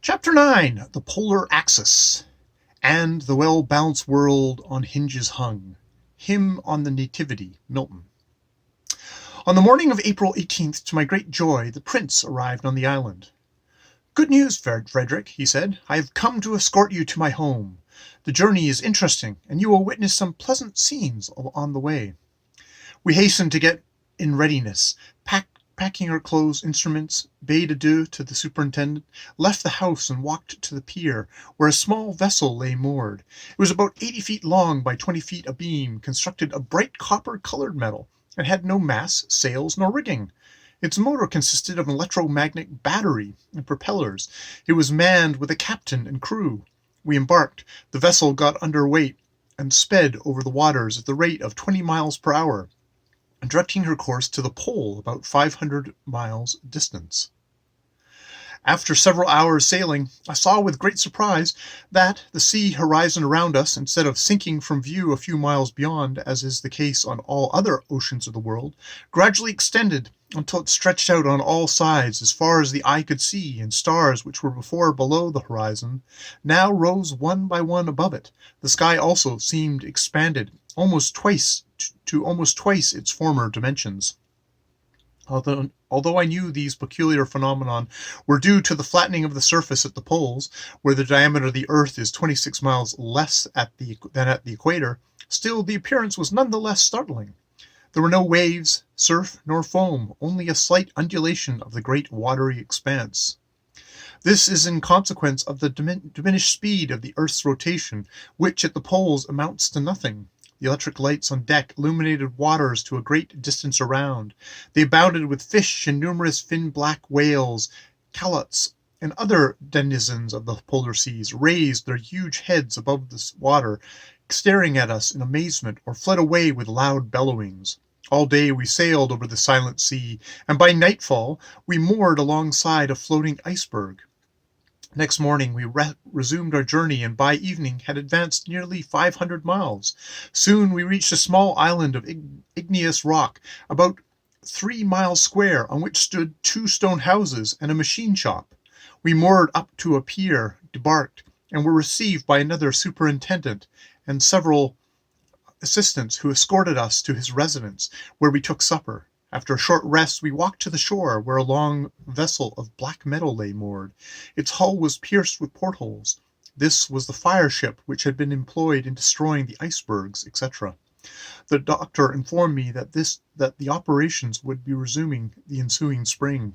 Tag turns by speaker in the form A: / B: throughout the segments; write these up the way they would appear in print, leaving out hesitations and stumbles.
A: Chapter 9. The Polar Axis. And the well-balanced world on hinges hung. Hymn on the Nativity, Milton. On the morning of April 18th, to my great joy, the prince arrived on the island. "Good news, Frederick," he said. "I have come to escort you to my home. The journey is interesting, and you will witness some pleasant scenes on the way." We hastened to get in readiness, packing our clothes, instruments, bade adieu to the superintendent, left the house and walked to the pier, where a small vessel lay moored. It was about 80 feet long by 20 feet abeam, constructed of bright copper-colored metal, and had no masts, sails, nor rigging. Its motor consisted of an electromagnetic battery and propellers. It was manned with a captain and crew. We embarked. The vessel got under way and sped over the waters at the rate of 20 miles per hour, directing her course to the pole about 500 miles distance. After several hours sailing, I saw with great surprise that the sea horizon around us, instead of sinking from view a few miles beyond, as is the case on all other oceans of the world, gradually extended until it stretched out on all sides as far as the eye could see, and stars which were before below the horizon now rose one by one above it. The sky also seemed expanded almost twice its former dimensions. Although I knew these peculiar phenomena were due to the flattening of the surface at the poles, where the diameter of the earth is 26 miles less than at the equator, still the appearance was none the less startling. There were no waves, surf, nor foam, only a slight undulation of the great watery expanse. This is in consequence of the diminished speed of the earth's rotation, which at the poles amounts to nothing. The electric lights on deck illuminated waters to a great distance around. They abounded with fish and numerous fin black whales. Calots and other denizens of the polar seas raised their huge heads above the water, staring at us in amazement, or fled away with loud bellowings. All day we sailed over the silent sea, and by nightfall we moored alongside a floating iceberg. Next morning we resumed our journey, and by evening had advanced nearly 500 miles. Soon we reached a small island of igneous rock, about 3 miles square, on which stood 2 stone houses and a machine shop. We moored up to a pier, debarked, and were received by another superintendent and several assistants, who escorted us to his residence, where we took supper. After a short rest, we walked to the shore, where a long vessel of black metal lay moored. Its hull was pierced with portholes. This was the fire ship which had been employed in destroying the icebergs, etc. The doctor informed me that the operations would be resuming the ensuing spring.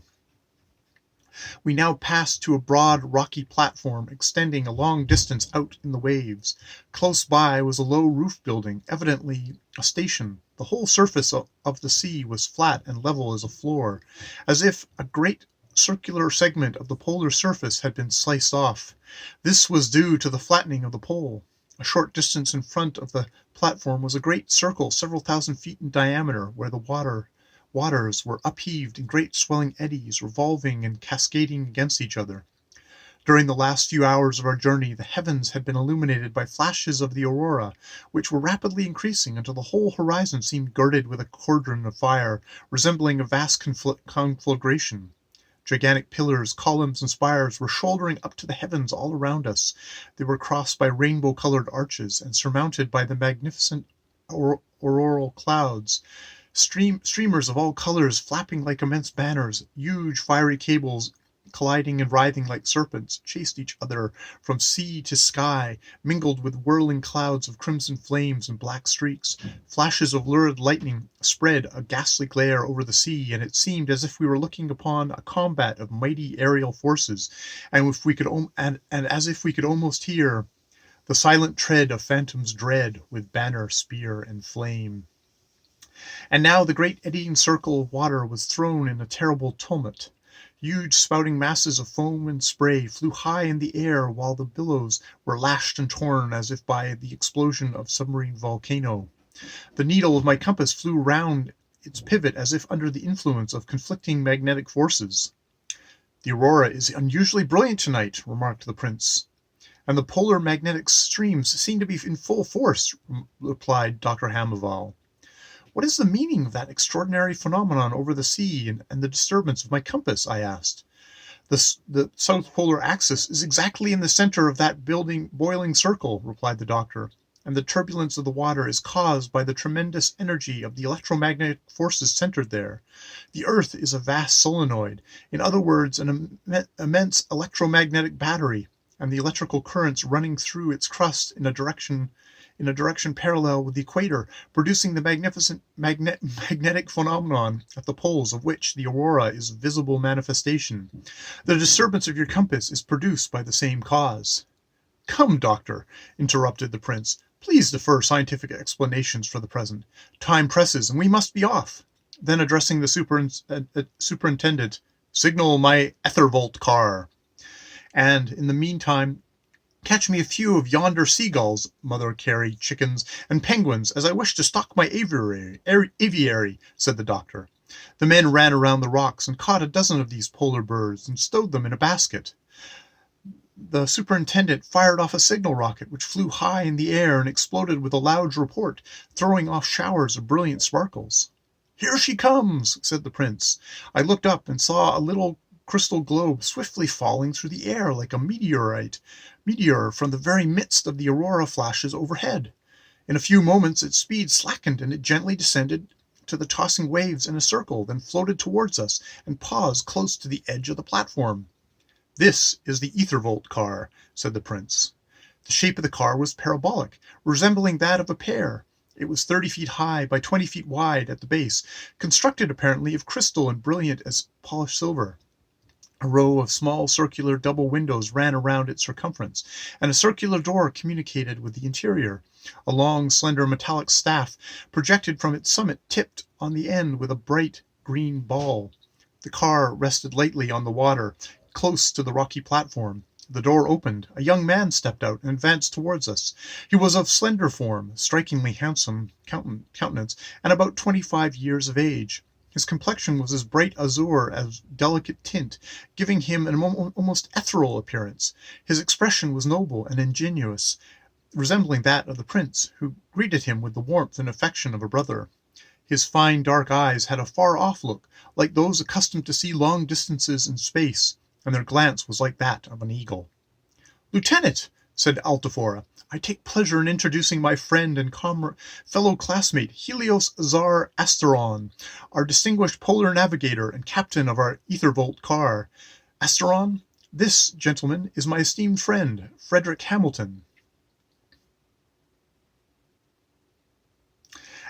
A: We now passed to a broad, rocky platform extending a long distance out in the waves. Close by was a low roof building, evidently a station. The whole surface of the sea was flat and level as a floor, as if a great circular segment of the polar surface had been sliced off. This was due to the flattening of the pole. A short distance in front of the platform was a great circle several thousand feet in diameter, where the waters were upheaved in great swelling eddies, revolving and cascading against each other. During the last few hours of our journey, the heavens had been illuminated by flashes of the aurora, which were rapidly increasing until the whole horizon seemed girded with a cauldron of fire, resembling a vast conflagration. Gigantic pillars, columns, and spires were shouldering up to the heavens all around us. They were crossed by rainbow-colored arches and surmounted by the magnificent auroral clouds. Streamers of all colors flapping like immense banners, huge fiery cables colliding and writhing like serpents, chased each other from sea to sky, mingled with whirling clouds of crimson flames and black streaks. Flashes of lurid lightning spread a ghastly glare over the sea, and it seemed as if we were looking upon a combat of mighty aerial forces, and as if we could almost hear the silent tread of phantoms dread, with banner, spear, and flame. And now the great eddying circle of water was thrown in a terrible tumult. Huge spouting masses of foam and spray flew high in the air, while the billows were lashed and torn as if by the explosion of a submarine volcano. The needle of my compass flew round its pivot as if under the influence of conflicting magnetic forces. "The aurora is unusually brilliant tonight," remarked the prince. "And the polar magnetic streams seem to be in full force," replied Dr. Hamoval. "What is the meaning of that extraordinary phenomenon over the sea, and the disturbance of my compass?" I asked. The south polar axis is exactly in the center of that boiling circle, replied the doctor, and the turbulence of the water is caused by the tremendous energy of the electromagnetic forces centered there. The Earth is a vast solenoid, in other words, an immense electromagnetic battery, and the electrical currents running through its crust in a direction parallel with the equator, producing the magnificent magnetic phenomenon at the poles of which the aurora is a visible manifestation. The disturbance of your compass is produced by the same cause. Come, doctor, interrupted the prince, please defer scientific explanations for the present. Time presses, and we must be off. Then addressing the superintendent, signal my ethervolt car. And in the meantime, catch me a few of yonder seagulls, Mother Carey, chickens, and penguins, as I wish to stock my aviary, said the doctor. The men ran around the rocks and caught a dozen of these polar birds and stowed them in a basket. The superintendent fired off a signal rocket, which flew high in the air and exploded with a loud report, throwing off showers of brilliant sparkles. Here she comes, said the prince. I looked up and saw a little crystal globe swiftly falling through the air like a meteor from the very midst of the aurora flashes overhead. In a few moments its speed slackened and it gently descended to the tossing waves in a circle, then floated towards us and paused close to the edge of the platform. This is the ethervolt car, said the prince. The shape of the car was parabolic, resembling that of a pear. It was 30 feet high by 20 feet wide at the base, constructed apparently of crystal and brilliant as polished silver. A row of small circular double windows ran around its circumference, and a circular door communicated with the interior. A long, slender metallic staff projected from its summit, tipped on the end with a bright green ball. The car rested lightly on the water, close to the rocky platform. The door opened. A young man stepped out and advanced towards us. He was of slender form, strikingly handsome countenance, and about 25 years of age. His complexion was as bright azure as delicate tint, giving him an almost ethereal appearance. His expression was noble and ingenuous, resembling that of the prince, who greeted him with the warmth and affection of a brother. His fine dark eyes had a far-off look, like those accustomed to see long distances in space, and their glance was like that of an eagle. "Lieutenant," said Altafora, "I take pleasure in introducing my friend and fellow classmate, Helios Azar Asteron, our distinguished polar navigator and captain of our ethervolt car. Asteron, this, gentleman, is my esteemed friend, Frederick Hamilton,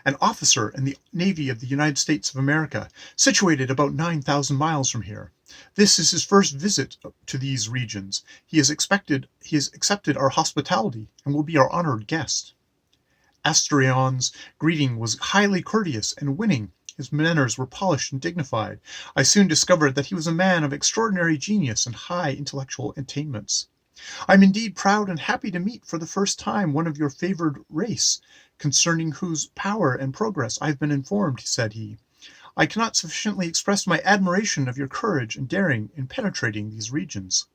A: an officer in the Navy of the United States of America, situated about 9,000 miles from here. This is his first visit to these regions. He has accepted our hospitality and will be our honored guest." Asterion's greeting was highly courteous and winning. His manners were polished and dignified. I soon discovered that he was a man of extraordinary genius and high intellectual attainments. "I am indeed proud and happy to meet for the first time one of your favored race, concerning whose power and progress I have been informed," said he. "I cannot sufficiently express my admiration of your courage and daring in penetrating these regions."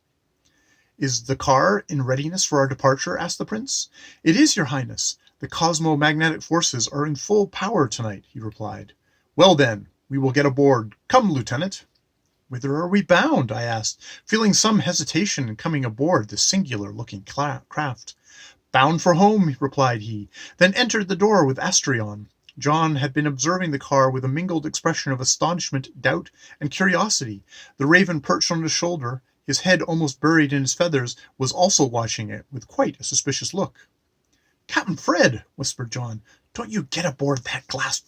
A: "Is the car in readiness for our departure?" asked the prince. "It is, your highness. The cosmomagnetic forces are in full power tonight," he replied. "Well then, we will get aboard. Come, lieutenant." "Whither are we bound?" I asked, feeling some hesitation in coming aboard this singular-looking craft. "Bound for home," replied he, then entered the door with Astrion. John had been observing the car with a mingled expression of astonishment, doubt, and curiosity. The raven perched on his shoulder, his head almost buried in his feathers, was also watching it with quite a suspicious look. "Captain Fred," whispered John, "don't you get aboard that glass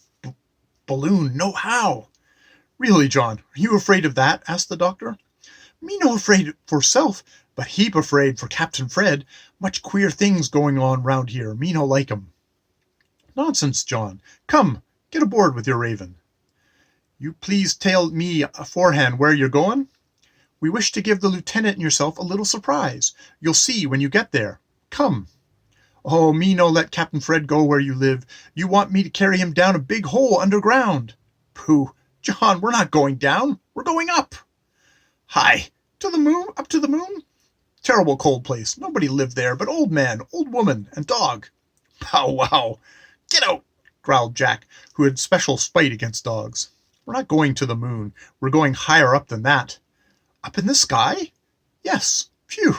A: balloon, no how." "Really, John, are you afraid of that?" asked the doctor. "Me no afraid for self, but heap afraid for Captain Fred. Much queer things going on round here. Me no like 'em." "Nonsense, John. Come, get aboard with your raven." "You please tell me aforehand where you're going." "We wish to give the lieutenant and yourself a little surprise. You'll see when you get there. Come." "Oh, me no let Captain Fred go where you live. You want me to carry him down a big hole underground." "Pooh, John, we're not going down. We're going up." "Hi, to the moon? Up to the moon? Terrible cold place. Nobody lived there but old man, old woman, and dog." "Bow wow. Get out," growled Jack, who had special spite against dogs. "We're not going to the moon. We're going higher up than that." Up in the sky? Yes. Phew.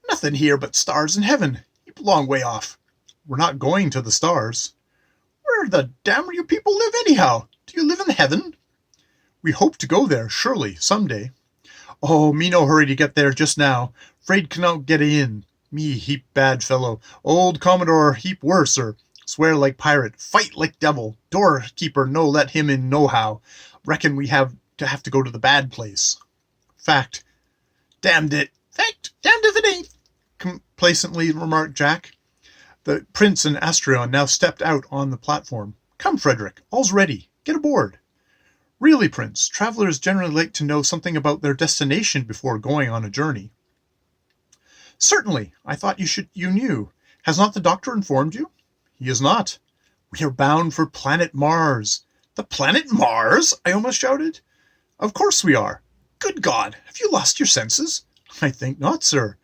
A: Nothing here but stars in heaven. Keep a long way off. We're not going to the stars. Where the damn do you people live anyhow? Do you live in heaven? We hope to go there, surely, some day. Oh, me no hurry to get there just now. Fraid cannot get in. Me heap bad fellow. Old Commodore heap worser. Swear like pirate. Fight like devil. Doorkeeper no let him in nohow. Reckon we have to go to the bad place. Fact. Damned it. Fact. Damned if it ain't, complacently remarked Jack. The prince and Astrion now stepped out on the platform. Come, Frederick. All's ready. Get aboard. Really, Prince, travelers generally like to know something about their destination before going on a journey. Certainly. I thought you knew. Has not the doctor informed you? He has not. We are bound for planet Mars. The planet Mars? I almost shouted. Of course we are. Good God, have you lost your senses? I think not, sir.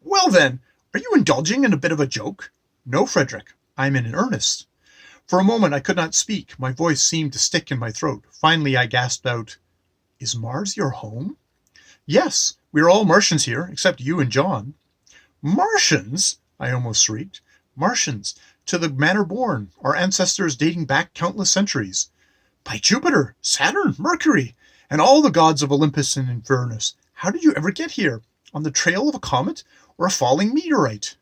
A: Well then, are you indulging in a bit of a joke? No, Frederick, I'm in earnest. For a moment I could not speak. My voice seemed to stick in my throat. Finally I gasped out, Is Mars your home? Yes, we are all Martians here, except you and John. Martians? I almost shrieked. Martians, to the manner born, our ancestors dating back countless centuries. By Jupiter, Saturn, Mercury, and all the gods of Olympus and Infernus, how did you ever get here? On the trail of a comet or a falling meteorite?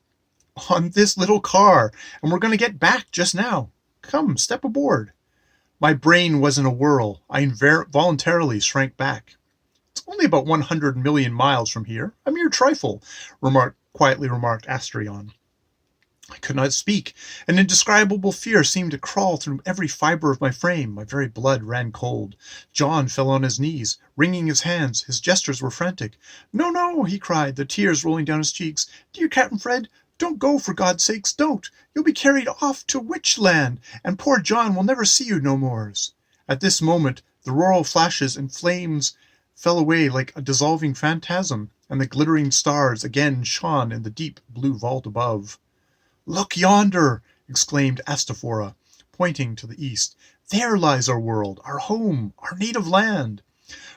A: On this little car, and we're going to get back just now. Come, step aboard. My brain was in a whirl. I involuntarily shrank back. It's only about 100 million miles from here. A mere trifle, quietly remarked Astrion. I could not speak. An indescribable fear seemed to crawl through every fiber of my frame. My very blood ran cold. John fell on his knees, wringing his hands. His gestures were frantic. No, no, he cried, the tears rolling down his cheeks. Dear Captain Fred, don't go, for God's sakes, don't. You'll be carried off to Witchland, and poor John will never see you no mores. At this moment, the auroral flashes and flames fell away like a dissolving phantasm, and the glittering stars again shone in the deep blue vault above. Look yonder, exclaimed Astaphora, pointing to the east. There lies our world, our home, our native land.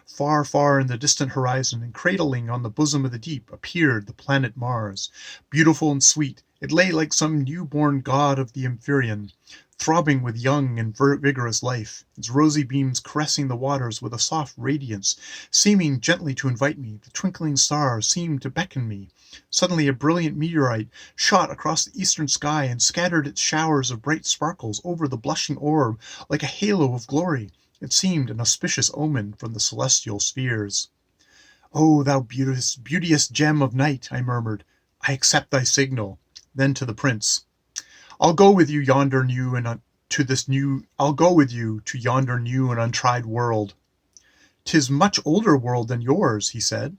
A: Far, far in the distant horizon, and cradling on the bosom of the deep, appeared the planet Mars. Beautiful and sweet, it lay like some new-born god of the Empyrean, throbbing with young and vigorous life, its rosy beams caressing the waters with a soft radiance, seeming gently to invite me. The twinkling stars seemed to beckon me. Suddenly a brilliant meteorite shot across the eastern sky and scattered its showers of bright sparkles over the blushing orb like a halo of glory. It seemed an auspicious omen from the celestial spheres. "Oh, thou beauteous gem of night," I murmured, "I accept thy signal." Then to the prince, I'll go with you to yonder new and untried world. 'Tis much older world than yours," he said,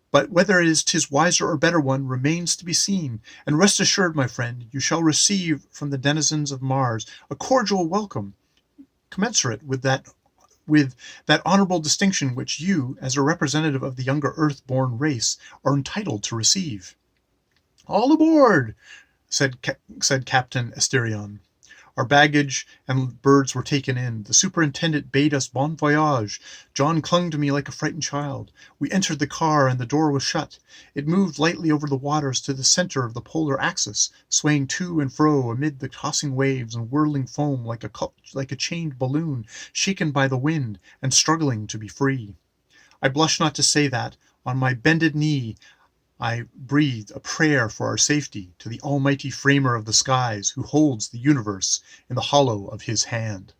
A: "but whether 'tis wiser or better one remains to be seen. And rest assured, my friend, you shall receive from the denizens of Mars a cordial welcome, commensurate with that honorable distinction which you, as a representative of the younger earth-born race, are entitled to receive." "All aboard!" said Captain Asterion. Our baggage and birds were taken in. The superintendent bade us bon voyage. John clung to me like a frightened child. We entered the car, and the door was shut. It moved lightly over the waters to the center of the polar axis, swaying to and fro amid the tossing waves and whirling foam like a chained balloon shaken by the wind and struggling to be free. I blush not to say that, on my bended knee, I breathed a prayer for our safety to the almighty framer of the skies, who holds the universe in the hollow of his hand.